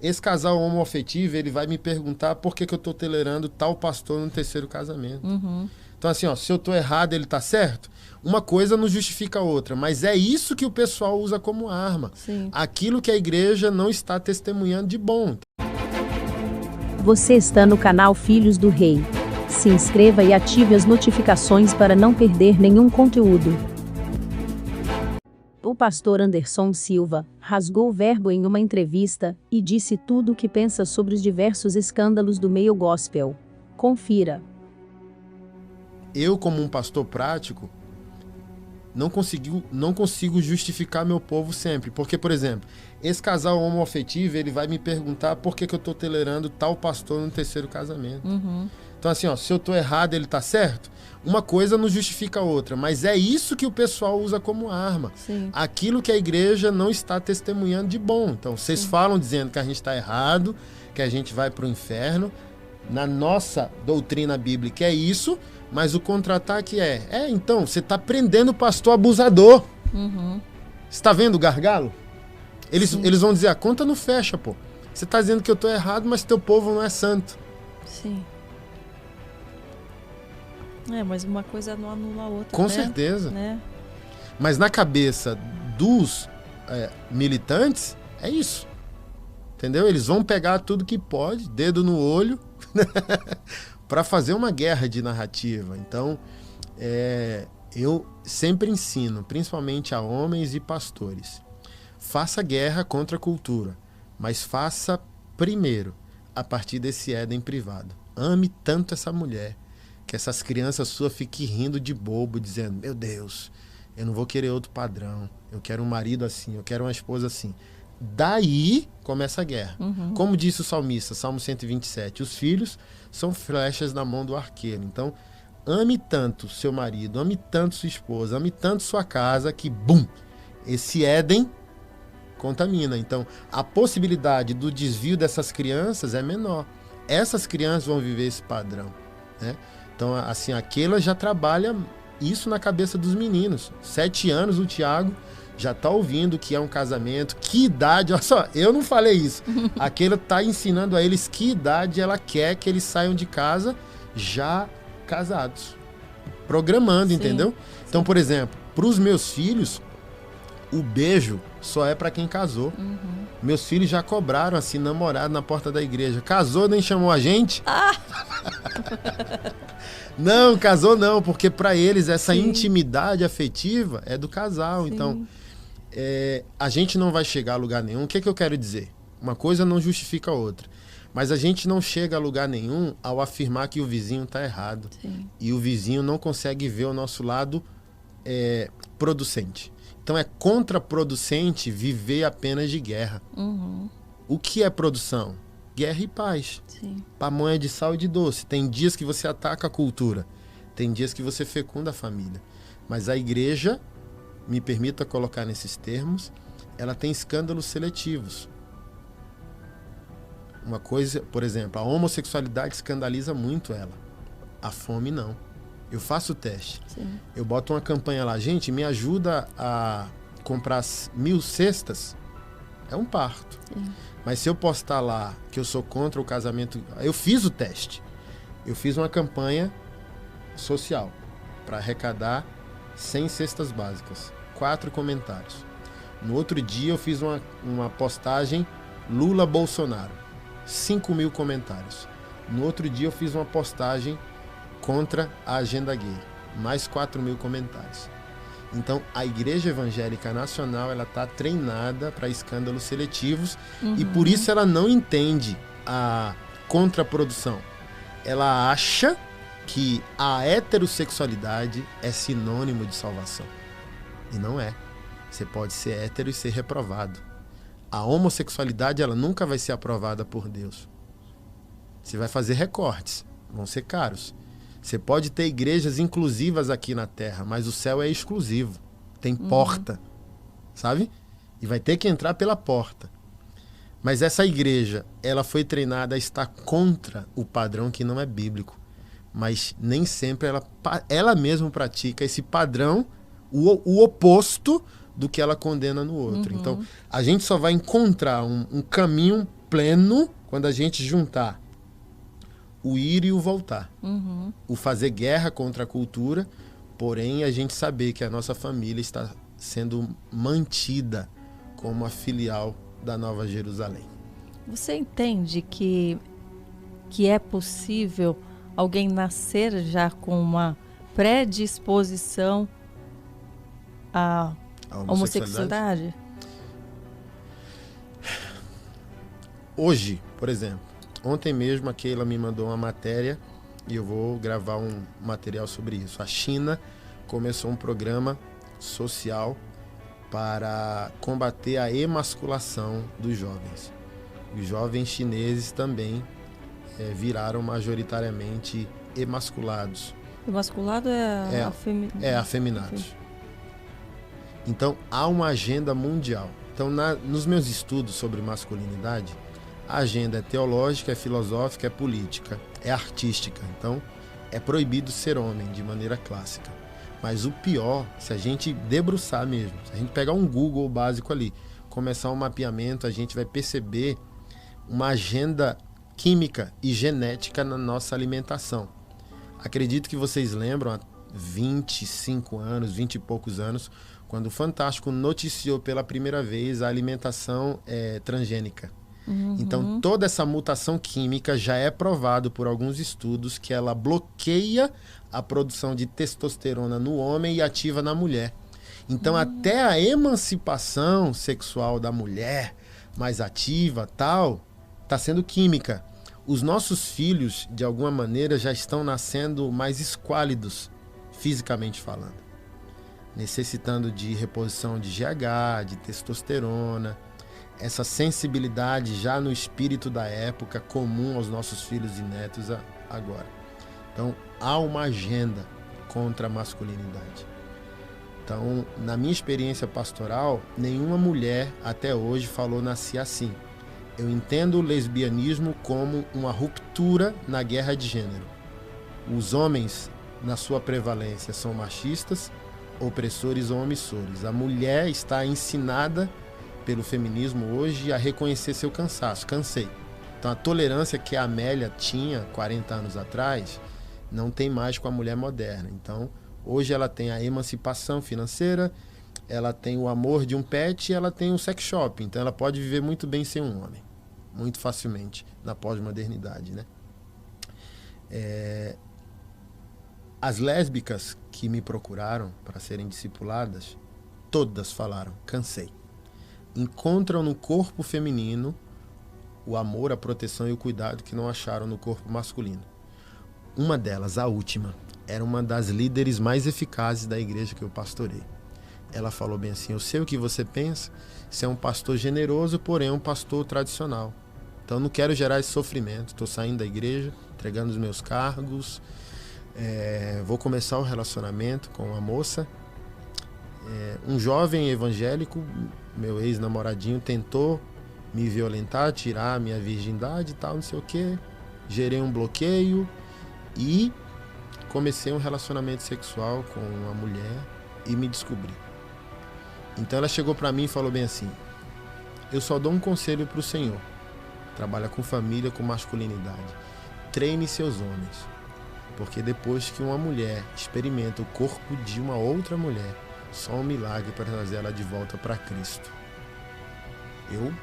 esse casal homoafetivo, ele vai me perguntar por que eu tô tolerando tal pastor no terceiro casamento. Então, assim, ó, se eu tô errado, ele tá certo? Uma coisa não justifica a outra, mas é isso que o pessoal usa como arma. Sim. Aquilo que a igreja não está testemunhando de bom. Você está no canal Filhos do Rei. Se inscreva e ative as notificações para não perder nenhum conteúdo. O pastor Anderson Silva rasgou o verbo em uma entrevista e disse tudo o que pensa sobre os diversos escândalos do meio gospel. Confira. Eu, como um pastor prático, não consigo justificar meu povo sempre. Porque, por exemplo, esse casal homoafetivo, ele vai me perguntar por que eu tô tolerando tal pastor no terceiro casamento. Então, assim, ó, se eu tô errado, ele tá certo? Uma coisa não justifica a outra, mas é isso que o pessoal usa como arma. Sim. Aquilo que a igreja não está testemunhando de bom. Então, vocês falam dizendo que a gente está errado, que a gente vai para o inferno. Na nossa doutrina bíblica é isso, mas o contra-ataque então, você está prendendo o pastor abusador. Você está vendo o gargalo? Eles vão dizer, a conta não fecha, pô. Você está dizendo que eu estou errado, mas teu povo não é santo. Sim. Mas uma coisa não anula a outra. Com certeza. Né? Mas na cabeça dos militantes, é isso. Entendeu? Eles vão pegar tudo que pode, dedo no olho, para fazer uma guerra de narrativa. Então, eu sempre ensino, principalmente a homens e pastores, faça guerra contra a cultura, mas faça primeiro a partir desse Éden privado. Ame tanto essa mulher, que essas crianças suas fiquem rindo de bobo, dizendo, meu Deus, eu não vou querer outro padrão, eu quero um marido assim, eu quero uma esposa assim. Daí começa a guerra. Como disse o salmista, Salmo 127, os filhos são flechas na mão do arqueiro. Então, ame tanto seu marido, ame tanto sua esposa, ame tanto sua casa, que, bum, esse Éden contamina. Então, a possibilidade do desvio dessas crianças é menor. Essas crianças vão viver esse padrão, né? Então, assim, a Keila já trabalha isso na cabeça dos meninos. 7 anos, o Thiago já está ouvindo que é um casamento, que idade, olha só, eu não falei isso. A Keila está ensinando a eles que idade ela quer que eles saiam de casa já casados. Programando, entendeu? Então, por exemplo, para os meus filhos, o beijo só é para quem casou. Meus filhos já cobraram, assim, namorado na porta da igreja. Casou, nem chamou a gente? Não, casou não, porque para eles essa intimidade afetiva é do casal. Então, a gente não vai chegar a lugar nenhum. O que eu quero dizer? Uma coisa não justifica a outra. Mas a gente não chega a lugar nenhum ao afirmar que o vizinho está errado. E o vizinho não consegue ver o nosso lado producente. Então é contraproducente viver apenas de guerra. O que é produção? Guerra e paz. Pamonha de sal e de doce. Tem dias que você ataca a cultura. Tem dias que você fecunda a família. Mas a igreja, me permita colocar nesses termos, ela tem escândalos seletivos. Uma coisa, por exemplo, a homossexualidade escandaliza muito ela. A fome não. Eu faço o teste. Eu boto uma campanha lá. Gente, me ajuda a comprar 1000 cestas. É um parto. Mas se eu postar lá que eu sou contra o casamento... Eu fiz o teste. Eu fiz uma campanha social para arrecadar 100 cestas básicas. 4 comentários. No outro dia eu fiz uma postagem Lula-Bolsonaro. 5.000 comentários. No outro dia eu fiz uma postagem contra a agenda gay. Mais 4.000 comentários. Então, a Igreja Evangélica Nacional, ela está treinada para escândalos seletivos e por isso ela não entende a contraprodução. Ela acha que a heterossexualidade é sinônimo de salvação. E não é. Você pode ser hétero e ser reprovado. A homossexualidade, ela nunca vai ser aprovada por Deus. Você vai fazer recortes, vão ser caros. Você pode ter igrejas inclusivas aqui na Terra, mas o céu é exclusivo. Tem porta, sabe? E vai ter que entrar pela porta. Mas essa igreja, ela foi treinada a estar contra o padrão que não é bíblico. Mas nem sempre ela mesma pratica esse padrão, o oposto do que ela condena no outro. Então, a gente só vai encontrar um caminho pleno quando a gente juntar o ir e o voltar. O fazer guerra contra a cultura, porém a gente saber que a nossa família está sendo mantida como a filial da Nova Jerusalém. Você entende que é possível alguém nascer já com uma predisposição à homossexualidade? Hoje, por exemplo, ontem mesmo a Keila me mandou uma matéria e eu vou gravar um material sobre isso. A China começou um programa social para combater a emasculação dos jovens. Os jovens chineses também viraram majoritariamente emasculados. Emasculado é afeminados. Então, há uma agenda mundial. Então, nos meus estudos sobre masculinidade, a agenda é teológica, é filosófica, é política, é artística. Então, é proibido ser homem de maneira clássica. Mas o pior, se a gente debruçar mesmo, se a gente pegar um Google básico ali, começar um mapeamento, a gente vai perceber uma agenda química e genética na nossa alimentação. Acredito que vocês lembram, há 25 anos, 20 e poucos anos, quando o Fantástico noticiou pela primeira vez a alimentação transgênica. Então, toda essa mutação química já é provado por alguns estudos que ela bloqueia a produção de testosterona no homem e ativa na mulher. Então, até a emancipação sexual da mulher mais ativa, está sendo química. Os nossos filhos, de alguma maneira, já estão nascendo mais esquálidos, fisicamente falando. Necessitando de reposição de GH, de testosterona, essa sensibilidade já no espírito da época, comum aos nossos filhos e netos agora. Então, há uma agenda contra a masculinidade. Então, na minha experiência pastoral, nenhuma mulher até hoje falou nasci assim. Eu entendo o lesbianismo como uma ruptura na guerra de gênero. Os homens, na sua prevalência, são machistas, opressores ou omissores. A mulher está ensinada pelo feminismo hoje a reconhecer seu cansaço. Cansei. Então a tolerância que a Amélia tinha 40 anos atrás não tem mais com a mulher moderna. Então hoje ela tem a emancipação financeira, ela tem o amor de um pet e ela tem um sex shop. Então ela pode viver muito bem sem um homem, muito facilmente, na pós-modernidade, né? As lésbicas que me procuraram para serem discipuladas, todas falaram, cansei. Encontram no corpo feminino o amor, a proteção e o cuidado que não acharam no corpo masculino. Uma delas, a última, era uma das líderes mais eficazes da igreja que eu pastorei. Ela falou bem assim, eu sei o que você pensa, você é um pastor generoso, porém é um pastor tradicional. Então não quero gerar esse sofrimento, estou saindo da igreja, entregando os meus cargos, vou começar o relacionamento com a moça. Um jovem evangélico, meu ex-namoradinho, tentou me violentar, tirar a minha virgindade e tal, não sei o que. Gerei um bloqueio e comecei um relacionamento sexual com uma mulher e me descobri. Então ela chegou para mim e falou bem assim, eu só dou um conselho para o Senhor, trabalha com família, com masculinidade, treine seus homens, porque depois que uma mulher experimenta o corpo de uma outra mulher, só um milagre para trazer ela de volta para Cristo. Eu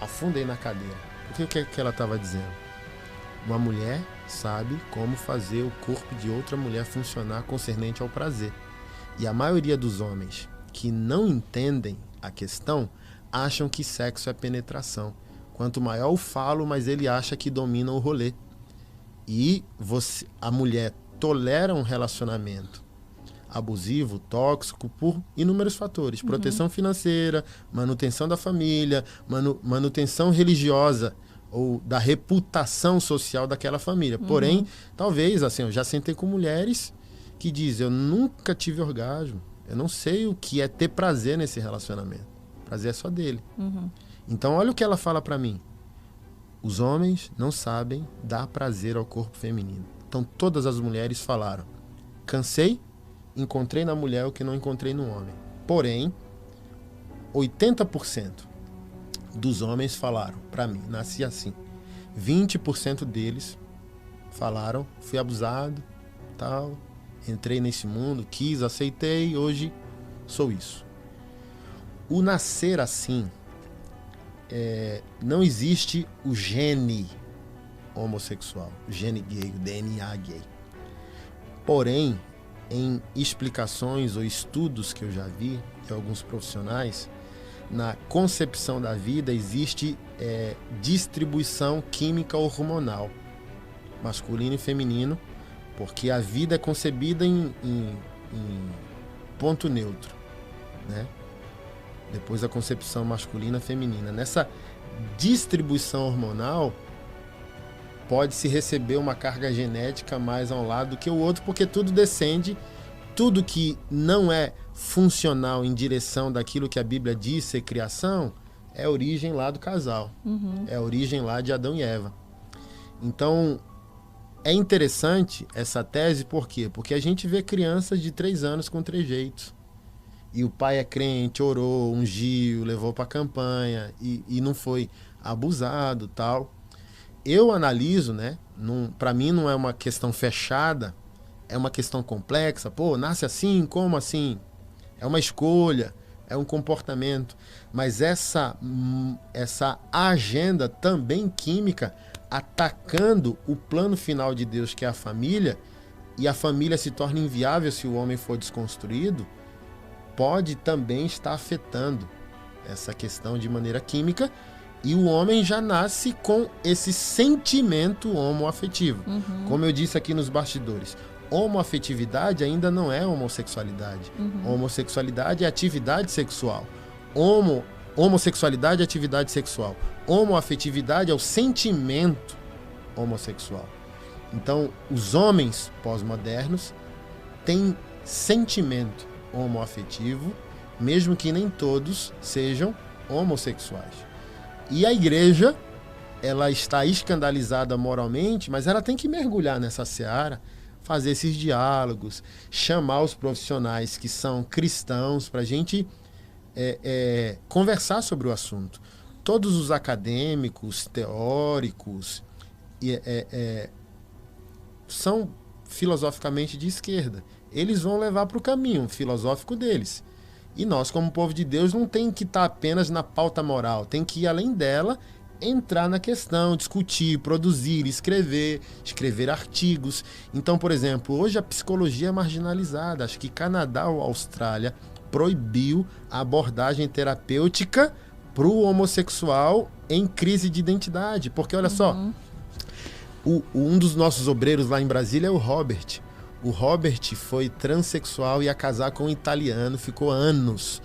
afundei na cadeira. O que ela estava dizendo? Uma mulher sabe como fazer o corpo de outra mulher funcionar concernente ao prazer. E a maioria dos homens que não entendem a questão acham que sexo é penetração. Quanto maior o falo, mais ele acha que domina o rolê. E a mulher tolera um relacionamento abusivo, tóxico, por inúmeros fatores. Proteção financeira, manutenção da família, manutenção religiosa ou da reputação social daquela família. Porém, talvez, assim, eu já sentei com mulheres que dizem, eu nunca tive orgasmo, eu não sei o que é ter prazer nesse relacionamento. Prazer é só dele. Então, olha o que ela fala pra mim. Os homens não sabem dar prazer ao corpo feminino. Então, todas as mulheres falaram, cansei, encontrei na mulher o que não encontrei no homem. Porém, 80% dos homens falaram para mim, nasci assim. 20% deles falaram, fui abusado, tal, entrei nesse mundo, quis, aceitei, hoje sou isso. O nascer assim, não existe o gene homossexual, o gene gay, o DNA gay. Porém, em explicações ou estudos que eu já vi de alguns profissionais, na concepção da vida existe distribuição química hormonal, masculino e feminino, porque a vida é concebida em ponto neutro, né? Depois da concepção masculina e feminina. Nessa distribuição hormonal, pode-se receber uma carga genética mais a um lado do que o outro, porque tudo descende, tudo que não é funcional em direção daquilo que a Bíblia diz ser criação, é a origem lá do casal. É a origem lá de Adão e Eva. Então, é interessante essa tese, por quê? Porque a gente vê crianças de 3 anos com trejeitos. E o pai é crente, orou, ungiu, levou para a campanha e não foi abusado, tal. Eu analiso, né? Para mim não é uma questão fechada, é uma questão complexa. Pô, nasce assim, como assim? É uma escolha, é um comportamento. Mas essa agenda também química, atacando o plano final de Deus, que é a família, e a família se torna inviável se o homem for desconstruído, pode também estar afetando essa questão de maneira química, e o homem já nasce com esse sentimento homoafetivo. Como eu disse aqui nos bastidores, homoafetividade ainda não é homossexualidade. Homossexualidade é atividade sexual. Homossexualidade é atividade sexual. Homoafetividade é o sentimento homossexual. Então, os homens pós-modernos têm sentimento homoafetivo, mesmo que nem todos sejam homossexuais. E a igreja, ela está escandalizada moralmente, mas ela tem que mergulhar nessa seara, fazer esses diálogos, chamar os profissionais que são cristãos para a gente conversar sobre o assunto. Todos os acadêmicos, teóricos, são filosoficamente de esquerda. Eles vão levar para o caminho filosófico deles. E nós, como povo de Deus, não tem que estar apenas na pauta moral, tem que ir além dela, entrar na questão, discutir, produzir, escrever artigos. Então, por exemplo, hoje a psicologia é marginalizada. Acho que Canadá ou Austrália proibiu a abordagem terapêutica para o homossexual em crise de identidade. Porque, olha só, um dos nossos obreiros lá em Brasília é o Robert. O Robert foi transexual e ia casar com um italiano, ficou anos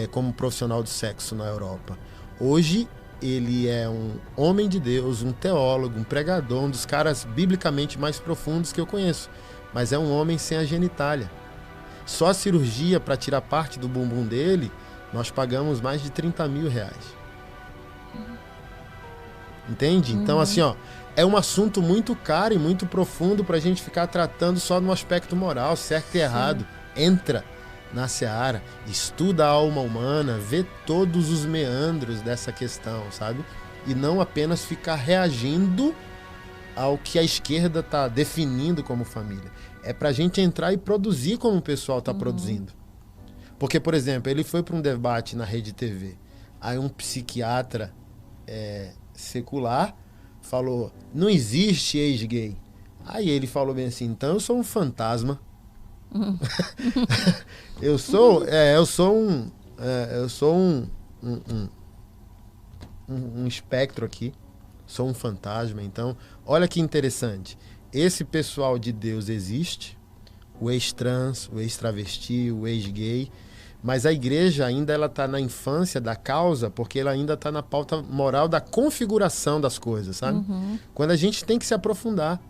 como profissional do sexo na Europa. Hoje, ele é um homem de Deus, um teólogo, um pregador, um dos caras biblicamente mais profundos que eu conheço. Mas é um homem sem a genitália. Só a cirurgia para tirar parte do bumbum dele, nós pagamos mais de 30 mil reais. Entende? Então, assim, ó, é um assunto muito caro e muito profundo para a gente ficar tratando só no aspecto moral, certo e errado. Entra na seara, estuda a alma humana, vê todos os meandros dessa questão, sabe? E não apenas ficar reagindo ao que a esquerda está definindo como família. É para a gente entrar e produzir como o pessoal está produzindo. Porque, por exemplo, ele foi para um debate na Rede TV, aí um psiquiatra secular falou, não existe ex-gay. Aí ele falou bem assim, então eu sou um fantasma. eu sou um espectro aqui, sou um fantasma. Então, olha que interessante. Esse pessoal de Deus existe, o ex-trans, o ex-travesti, o ex-gay, mas a igreja ainda ela está na infância da causa, porque ela ainda está na pauta moral da configuração das coisas, sabe? Quando a gente tem que se aprofundar.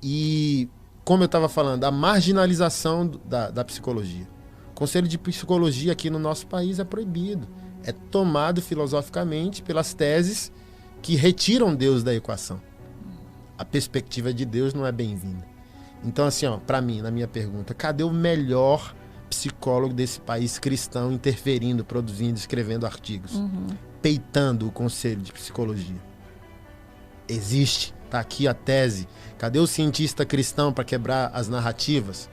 E, como eu estava falando, a marginalização da psicologia. O conselho de psicologia aqui no nosso país é proibido. É tomado filosoficamente pelas teses que retiram Deus da equação. A perspectiva de Deus não é bem-vinda. Então, assim, ó, para mim, na minha pergunta, cadê o melhor psicólogo desse país cristão interferindo, produzindo, escrevendo artigos? peitando o Conselho de Psicologia. Existe. Tá aqui a tese. Cadê o cientista cristão para quebrar as narrativas?